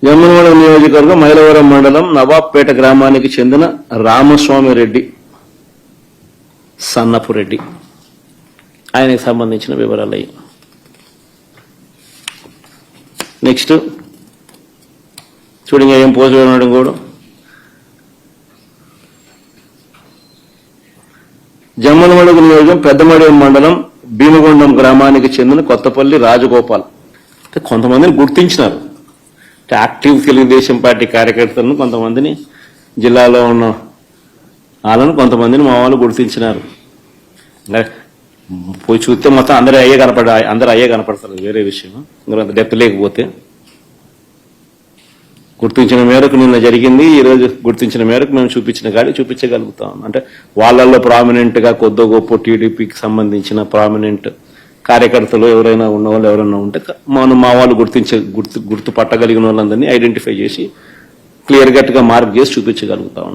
జమ్మలమడుగు నియోజకవర్గం మైలవరం మండలం నవాబ్పేట గ్రామానికి చెందిన రామస్వామి రెడ్డి సన్నపు రెడ్డి ఆయనకు సంబంధించిన వివరాలు అయ్యి. నెక్స్ట్ చూడండి ఏం పోస్ట్ చేయడం కూడా జమ్మలమడుగు నియోజకవర్గం పెద్దమడియం మండలం భీమగొండం గ్రామానికి చెందిన కొత్తపల్లి రాజగోపాల్ కొంతమందిని గుర్తించినారు. యాక్టివ్ తెలుగుదేశం పార్టీ కార్యకర్తలను కొంతమందిని జిల్లాలో ఉన్న వాళ్ళను కొంతమందిని మా వాళ్ళు గుర్తించినారు. పోయి చూస్తే మొత్తం అందరూ అయ్యే కనపడతారు, వేరే విషయం. ఇందులో డెప్త్ లేకపోతే గుర్తించిన మేరకు నిన్న జరిగింది. ఈరోజు గుర్తించిన మేరకు మేము చూపించిన కాడి చూపించగలుగుతాం. అంటే వాళ్ళల్లో ప్రామినెంట్ గా కొద్ది గొప్ప టీడీపీకి సంబంధించిన ప్రామినెంట్ కార్యకర్తలు ఎవరైనా ఉన్నవాళ్ళు ఎవరైనా ఉంటే మా వాళ్ళు గుర్తుపట్టగలిగిన వాళ్ళందరినీ ఐడెంటిఫై చేసి క్లియర్ కట్ గా మార్క్ చేసి చూపించగలుగుతాం.